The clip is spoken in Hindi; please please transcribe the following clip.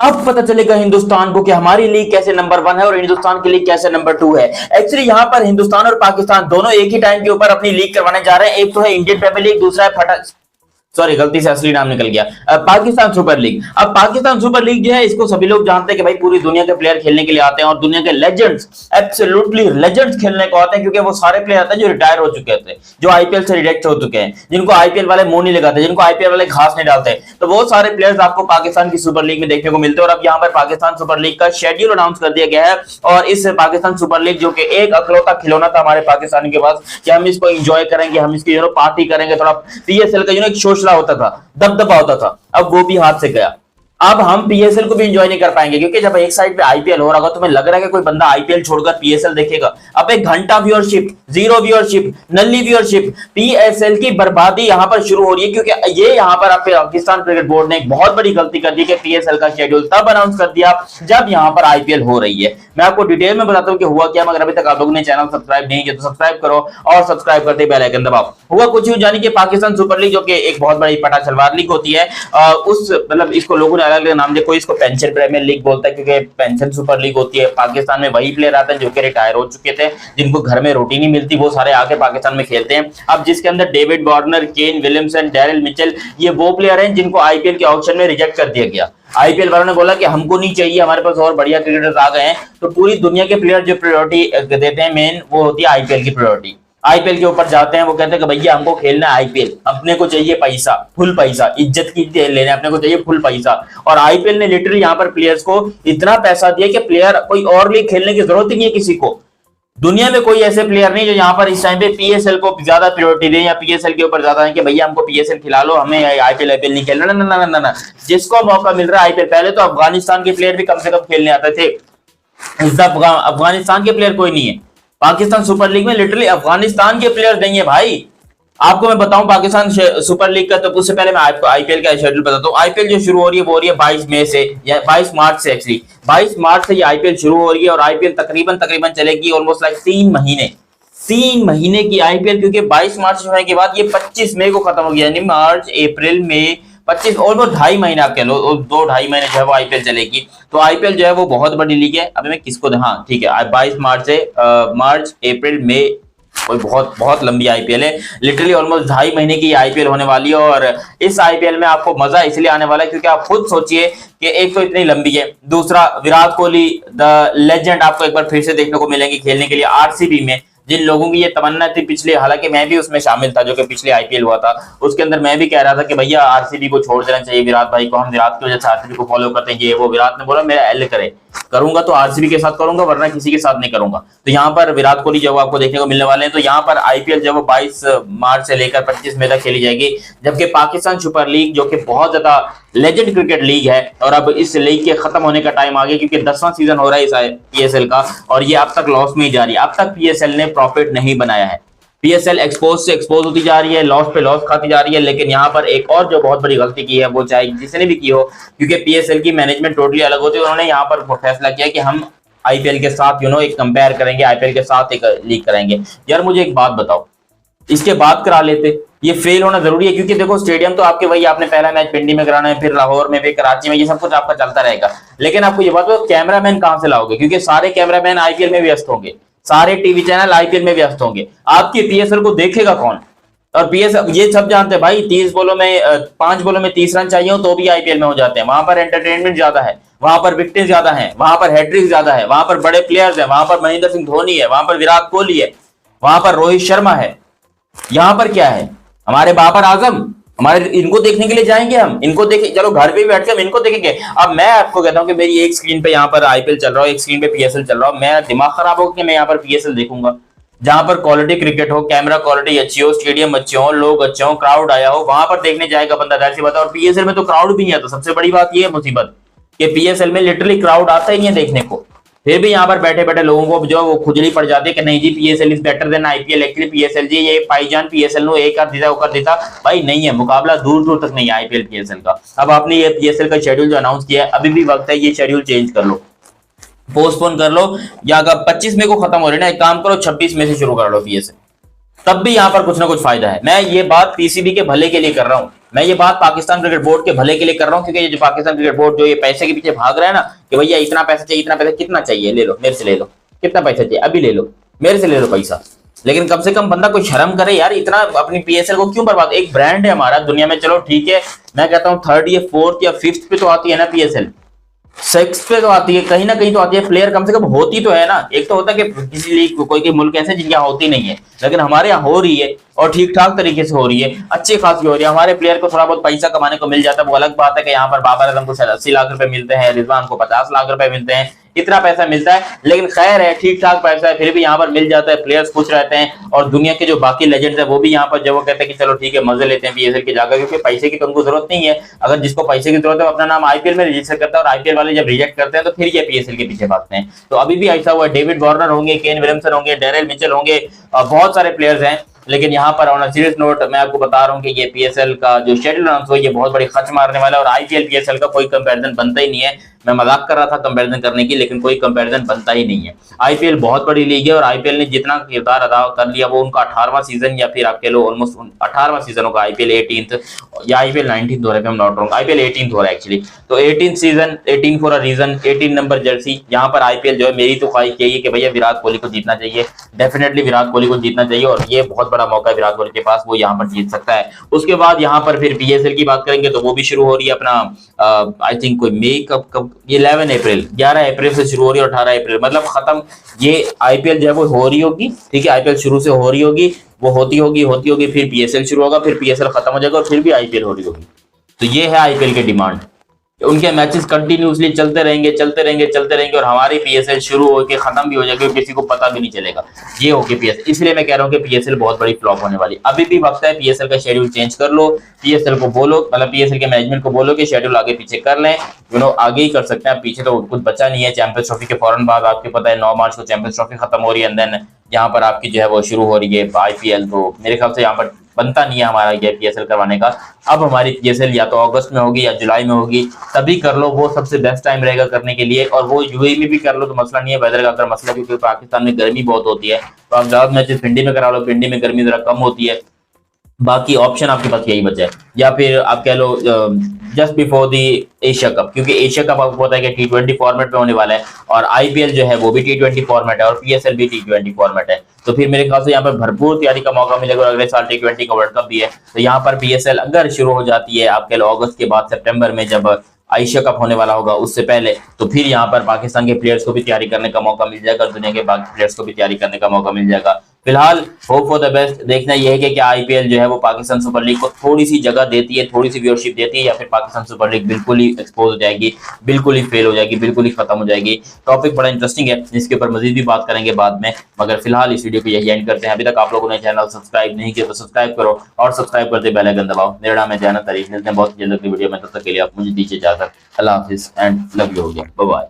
अब पता चलेगा हिंदुस्तान को कि हमारी लीग कैसे नंबर 1 है और हिंदुस्तान की लीग कैसे नंबर 2 है। एक्चुअली यहां पर हिंदुस्तान और पाकिस्तान दोनों एक ही टाइम के ऊपर अपनी लीग करवाने जा रहे हैं। एक तो है इंडियन प्रीमियर लीग, दूसरा है फटा सॉरी गलती से असली नाम निकल गया, पाकिस्तान सुपर लीग। अब पाकिस्तान सुपर लीग जो है इसको सभी लोग जानते हैं कि भाई पूरी दुनिया के प्लेयर खेलने के लिए आते हैं और दुनिया के लेजेंड्स, एब्सोल्युटली लेजेंड्स खेलने को आते हैं, क्योंकि वो सारे प्लेयर आते हैं जो रिटायर हो चुके थे, जो आईपीएल से रिजेक्ट हो चुके हैं, जिनको आईपीएल वाले मुंह नहीं लगाते, जिनको आईपीएल वाले घास नहीं डालते। तो वो सारे प्लेयर्स आपको पाकिस्तान की सुपर लीग में देखने को मिलते हैं। और अब यहाँ पर पाकिस्तान सुपर लीग का शेड्यूल अनाउंस कर दिया गया है और इस पाकिस्तान सुपर लीग जो कि एक अकलौता खिलौना था हमारे पाकिस्तान के पास कि हम इसको एंजॉय करेंगे, हम इसकी पार्टी करेंगे, थोड़ा पीएसएल का एक शोषला होता था, दबदबा होता था, अब वो भी हाथ से गया। अब हम पीएसएल को भी एंजॉय नहीं कर पाएंगे, क्योंकि जब एक साइड पे आईपीएल हो रहा होगा तो तुम्हें लग रहा है कि कोई बंदा आईपीएल छोड़कर पीएसएल देखेगा। अब एक घंटा व्यूअरशिप, जीरो व्यूअरशिप, नल्ली व्यूअरशिप, पीएसएल की बर्बादी यहां पर शुरू हो रही है। क्योंकि ये यहां पर पाकिस्तान क्रिकेट बोर्ड ने एक बहुत बड़ी गलती कर दी कि पीएसएल का शेड्यूल तब अनाउंस कर दिया जब यहां पर आईपीएल हो रही है। मैं आपको डिटेल में बताता हूं कि हुआ क्या, मगर अभी तक आप लोगों ने चैनल सब्सक्राइब नहीं किया तो सब्सक्राइब करो और सब्सक्राइब करते बेल आइकन दबाओ। हुआ कुछ यूं जानी कि पाकिस्तान सुपर लीग जो कि एक बहुत बड़ी पटा सलवार लीग होती है, उस मतलब इसको लोगों ने अलग अलग नाम दिया। कोई इसको पेंशन प्रीमियर लीग बोलता है क्योंकि पेंशन सुपर लीग होती है। पाकिस्तान में वही प्लेयर आते हैं जो कि रिटायर हो चुके थे, जिनको घर में रोटी नहीं मिलती, वो सारे आके पाकिस्तान में खेलते हैं। अब जिसके अंदर David Warner, Kane Williamson, Daryl Mitchell, ये वो प्लेयर हैं जिनको आईपीएल के ऑक्शन में रिजेक्ट कर दिया गया। आईपीएल वालों ने बोला कि हमको नहीं चाहिए, हमारे पास और बढ़िया क्रिकेटर्स आ गए हैं। तो पूरी दुनिया के प्लेयर जो प्रायोरिटी देते हैं मेन, वो होती है आईपीएल की प्रायोरिटी। आईपीएल के ऊपर जाते हैं, वो कहते हैं कि भैया हमको खेलना है आईपीएल, अपने को चाहिए पैसा, फुल पैसा, इज्जत की लेने अपने को चाहिए फुल पैसा। और आईपीएल ने लिटरली यहाँ पर प्लेयर्स को इतना पैसा दिया कि प्लेयर कोई और लीग खेलने की जरूरत ही नहीं है किसी को। दुनिया में कोई ऐसे प्लेयर नहीं जो यहाँ पर इस टाइम पे पीएसएल को ज्यादा प्रायोरिटी दे या पीएसएल के ऊपर ज्यादा है कि भैया हमको पीएसएल खिला लो, हमें आईपीएल नहीं खेलना। ना ना ना ना ना, जिसको मौका मिल रहा है आईपीएल। पहले तो अफगानिस्तान के प्लेयर भी कम से कम खेलने आते थे, इस अफगानिस्तान के प्लेयर कोई नहीं है पाकिस्तान सुपर लीग में। लिटरली अफगानिस्तान के प्लेयर नहीं है भाई। आपको मैं बताऊं पाकिस्तान सुपर लीग का, तो उससे पहले मैं आपको आईपीएल का शेड्यूल बताता हूं। आईपीएल जो शुरू हो रही है वो हो रही है 22 मई से या 22 मार्च से। एक्चुअली 22 मार्च से ये आईपीएल शुरू हो रही है और आईपीएल तकरीबन चलेगी ऑलमोस्ट लाइक 3 महीने की आईपीएल। क्योंकि 22 मार्च होने के बाद ये 25 मई को खत्म हो गया, यानी मार्च, अप्रैल, मई, 25 ऑलमोस्ट 2.5 महीने आप कह लो, 2-2.5 महीने जो है वो आईपीएल चलेगी। तो आईपीएल जो है वो बहुत बड़ी लीग है। अभी मैं किसको, हाँ ठीक है, 22 मार्च से मार्च, अप्रैल, मई, कोई बहुत बहुत लंबी आईपीएल है। लिटरली ऑलमोस्ट 2.5 महीने की आईपीएल होने वाली है। और इस आईपीएल में आपको मजा इसलिए आने वाला है क्योंकि आप खुद सोचिए कि एक तो इतनी लंबी है, दूसरा विराट कोहली द लेजेंड आपको एक बार फिर से देखने को मिलेंगे खेलने के लिए आरसीबी में। जिन लोगों की ये तमन्ना थी पिछले, हालांकि मैं भी उसमें शामिल था, जो कि पिछले आईपीएल हुआ था उसके अंदर मैं भी कह रहा था कि भैया आरसीबी को छोड़ देना चाहिए विराट भाई को, हम विराट की वजह से आरसीबी को फॉलो करते हैं। ये वो विराट ने बोला मेरा एल करे, करूंगा तो आरसीबी के साथ करूंगा वरना किसी के साथ नहीं करूंगा। तो यहाँ पर विराट कोहली जब आपको देखने को मिलने वाले हैं। तो यहाँ पर आईपीएल जब 22 मार्च से लेकर 25 मई तक खेली जाएगी, जबकि पाकिस्तान सुपर लीग जो कि बहुत ज्यादा लेजेंड क्रिकेट लीग है और अब इस लीग के खत्म होने का टाइम आ गया, क्योंकि 10वां सीजन हो रहा है इस पीएसएल का और ये अब तक लॉस में ही जा रही है। अब तक पीएसएल ने प्रॉफिट नहीं बनाया है। पीएसएल एक्सपोज से एक्सपोज होती जा रही है, लॉस पे लॉस खाती जा रही है। लेकिन यहाँ पर एक और जो बहुत बड़ी गलती की है, वो चाहे जिसने भी की हो, क्योंकि पीएसएल की मैनेजमेंट टोटली अलग होती है, उन्होंने यहाँ पर फैसला किया कि हम आईपीएल के साथ एक कंपेयर करेंगे, आईपीएल के साथ एक लीग करेंगे। यार मुझे एक बात बताओ, इसके बाद करा लेते, ये फेल होना जरूरी है? क्योंकि देखो स्टेडियम तो आपके वही, आपने पहला मैच पिंडी में कराना है, फिर लाहौर में, फिर कराची में, ये सब कुछ आपका चलता रहेगा। लेकिन आपको ये बात बताओ, कैमरामैन कहां से लाओगे? क्योंकि सारे कैमरामैन आईपीएल में व्यस्त होंगे, सारे टीवी चैनल आईपीएल में व्यस्त होंगे, आपकी पीएसएल को देखेगा कौन? और पीएसएल ये सब जानते हैं भाई, 5 बॉलों में 30 रन चाहिए हो तो भी आईपीएल में हो जाते हैं। वहां पर एंटरटेनमेंट ज्यादा है, वहां पर विकेट ज्यादा है, वहां पर हैट्रिक ज्यादा है, वहां पर बड़े प्लेयर्स है, वहां पर महेंद्र सिंह धोनी है, वहां पर विराट कोहली है, वहां पर रोहित शर्मा है। यहाँ पर क्या है, हमारे बाबर आजम, हमारे इनको देखने के लिए जाएंगे हम? इनको देखे, चलो घर पे भी बैठ के हम इनको देखेंगे। अब मैं आपको कहता हूँ कि मेरी एक स्क्रीन पे यहाँ पर आईपीएल चल रहा हो, एक स्क्रीन पे पीएसएल चल रहा हो, मेरा दिमाग खराब होगा कि मैं यहाँ पर पीएसएल देखूंगा जहां पर क्वालिटी क्रिकेट हो, कैमरा क्वालिटी अच्छी हो, स्टेडियम अच्छे हो, लोग अच्छे हो, क्राउड आया हो, वहां पर देखने जाएगा बंदा, ऐसी बात है। और पीएसएल में तो क्राउड भी नहीं आता। सबसे बड़ी बात यह है मुसीबत कि पीएसएल में लिटरली क्राउड आता ही नहीं है देखने को। फिर भी यहाँ पर बैठे बैठे लोगों को जो वो खुजली पड़ जाती है कि नहीं जी PSL is better than IPL. Actually PSL जी ये पाईजान पीएसएल नो एक कर देता भाई, नहीं है, मुकाबला दूर दूर तक नहीं है आईपीएल पीएसएल का। अब आपने ये पीएसएल का शेड्यूल जो अनाउंस किया है, अभी भी वक्त है, ये शेड्यूल चेंज कर लो, पोस्टपोन कर लो, या अगर 25 मई को खत्म हो रही है ना, एक काम करो 26 मई से शुरू कर लो पीएसएल। तब भी यहाँ पर कुछ ना कुछ फायदा है। मैं ये बात पीसीबी के भले के लिए कर रहा हूँ, मैं ये बात पाकिस्तान क्रिकेट बोर्ड के भले के लिए कर रहा हूँ, क्योंकि ये जो पाकिस्तान क्रिकेट बोर्ड जो ये पैसे के पीछे भाग रहा है ना कि भैया इतना पैसा चाहिए, इतना पैसा, कितना चाहिए ले लो मेरे से, ले लो कितना पैसा चाहिए अभी ले लो मेरे से, ले लो पैसा। लेकिन कम से कम बंदा कोई शर्म करे यार, इतना अपनी पीएसएल को क्यों बर्बाद। एक ब्रांड है हमारा दुनिया में, चलो ठीक है मैं कहता हूँ थर्ड या फोर्थ या फिफ्थ पे तो आती है ना पीएसएल, सिक्स पे तो आती है, कहीं ना कहीं तो आती है, प्लेयर कम से कम होती तो है ना। एक तो होता है कि किसी लीग कोई मुल्क ऐसे जिनके यहाँ होती नहीं है, लेकिन हमारे यहाँ हो रही है और ठीक ठाक तरीके से हो रही है, अच्छी खासी हो रही है। हमारे प्लेयर को थोड़ा बहुत पैसा कमाने को मिल जाता है, वो अलग बात है कि यहाँ पर बाबर आजम को 80 लाख रुपए मिलते हैं, रिजवान को 50 लाख रुपए मिलते हैं, इतना पैसा मिलता है, लेकिन खैर है ठीक ठाक पैसा है, फिर भी यहाँ पर मिल जाता है, प्लेयर्स खुश रहते हैं। और दुनिया के जो बाकी लेजेंड्स है वो भी यहाँ पर जब वो कहते हैं कि चलो ठीक है मजे लेते हैं पीएसएल की जाकर, क्योंकि पैसे की तो उनको जरूरत नहीं है। अगर जिसको पैसे की जरूरत है वो अपना नाम आईपीएल में रजिस्टर करता है, और आईपीएल वाले जब रिजेक्ट करते हैं तो फिर ये पीएसएल के पीछे भागते हैं। तो अभी भी ऐसा हुआ, डेविड वार्नर होंगे, केन विलियमसन होंगे, डेरिल मिचेल होंगे, बहुत सारे प्लेयर्स हैं। लेकिन यहाँ पर ऑन सीरियस नोट मैं आपको बता रहा हूँ कि ये पीएसएल का जो शेड्यूल अनाउंस हुआ ये बहुत बड़ी खच मारने वाला है, और आईपीएल पीएसएल का कोई कंपैरिजन बनता ही नहीं है। मैं मजाक कर रहा था कंपैरिजन करने की, लेकिन कोई कंपैरिजन बनता ही नहीं है। आईपीएल बहुत बड़ी लीग है, और आईपीएल ने जितना किरदार अदा कर लिया वो उनका 18वां सीजन, या फिर आप कह लो ऑलमोस्ट 18वां सीजन होगा। आईपीएल 18th या आईपीएल 19th हो रहा है, I am not wrong, IPL 18th हो रहा है एक्चुअली। तो 18th season, 18 for a reason, 18 number jersey. यहाँ पर आईपीएल जो है मेरी तो ख्वाहिश यही है कि भैया विराट कोहली को जीतना चाहिए, डेफिनेटली विराट कोहली को जीतना चाहिए, और ये बहुत बड़ा मौका है विराट कोहली के पास, वो यहाँ पर जीत सकता है। उसके बाद यहाँ पर फिर पीएसएल की बात करेंगे तो वो भी शुरू हो रही है अपना, आई थिंक कोई मई कब ये 11 अप्रैल से शुरू हो रही है, और 18 अप्रैल मतलब खत्म। ये आईपीएल जो है वो हो रही होगी, ठीक है, आईपीएल शुरू से हो रही होगी, वो होती होगी, फिर पीएसएल शुरू होगा, फिर पीएसएल खत्म हो जाएगा, और फिर भी आईपीएल हो रही होगी। तो ये है आईपीएल के डिमांड, उनके मैचेस कंटिन्यूसली चलते रहेंगे, और हमारी पीएसएल शुरू होकर खत्म भी हो जाएगी, किसी को पता भी नहीं चलेगा। ये होगी पीएसएल। इसलिए मैं कह रहा हूँ कि पीएसएल बहुत बड़ी फ्लॉप होने वाली। अभी भी वक्त है, पीएसएल का शेड्यूल चेंज कर लो, पीएसएल को बोलो, मतलब पीएसएल के मैनेजमेंट को बोलो कि शेड्यूल आगे पीछे कर लें, आगे ही कर सकते हैं, पीछे तो कुछ बचा नहीं है। चैंपियंस ट्रॉफी के फौरन बाद आपको पता है 9 मार्च को चैंपियंस ट्रॉफी खत्म हो रही है, एंड देन यहाँ पर आपकी जो है वो शुरू हो रही है आईपीएल। तो मेरे ख्याल से यहाँ पर बनता नहीं है हमारा ये पीएसएल करवाने का। अब हमारी पीएसएल या तो अगस्त में होगी या जुलाई में होगी, तभी कर लो, वो सबसे बेस्ट टाइम रहेगा करने के लिए। और वो यूएई में भी कर लो तो मसला नहीं है, वेदर का अगर मसला, क्योंकि पाकिस्तान में गर्मी बहुत होती है, तो आप ज्यादा मैचेस पिंडी में करा लो, पिंडी में गर्मी जरा कम होती है। बाकी ऑप्शन आपके पास यही बचा है, या फिर आप कह लो just before the Asia cup, क्योंकि एशिया कप आपको पता है कि T20 फॉर्मेट में होने वाला है, और आईपीएल जो है वो भी T20 फॉर्मेट है, और पीएसएल भी T20 फॉर्मेट है। तो फिर मेरे ख्याल से यहाँ पर भरपूर तैयारी का मौका मिलेगा, और अगले साल T20 का वर्ल्ड कप भी है। तो यहाँ पर पीएसएल अगर शुरू हो जाती है आप कह लो अगस्त के बाद, सितंबर में जब एशिया कप होने वाला होगा उससे पहले, तो फिर यहाँ पर पाकिस्तान के प्लेयर्स को भी तैयारी करने का मौका मिल जाएगा, और दुनिया के बाकी प्लेयर्स को भी तैयारी करने का मौका मिल जाएगा। फिलहाल होप फॉर द बेस्ट। देखना यह है कि क्या आईपीएल जो है वो पाकिस्तान सुपर लीग को थोड़ी सी जगह देती है, थोड़ी सी व्यूअरशिप देती है, या फिर पाकिस्तान सुपर लीग बिल्कुल ही एक्सपोज हो जाएगी, बिल्कुल ही फेल हो जाएगी, बिल्कुल ही खत्म हो जाएगी। टॉपिक बड़ा इंटरेस्टिंग है, जिसके ऊपर मजीद भी बात करेंगे बाद में, मगर फिलहाल इस वीडियो को यही एंड करते हैं। अभी तक आप लोगों ने चैनल सब्सक्राइब नहीं किया तो सब्सक्राइब करो, और सब्सक्राइब करते बेल आइकन दबाओ। मेरा नाम है जैनत तारीफ, मिलते हैं बहुत जल्द अगली वीडियो में, तब तक के लिए आप मुझे दीजिए इजाजत। अल्लाह हाफिज and love you, bye bye.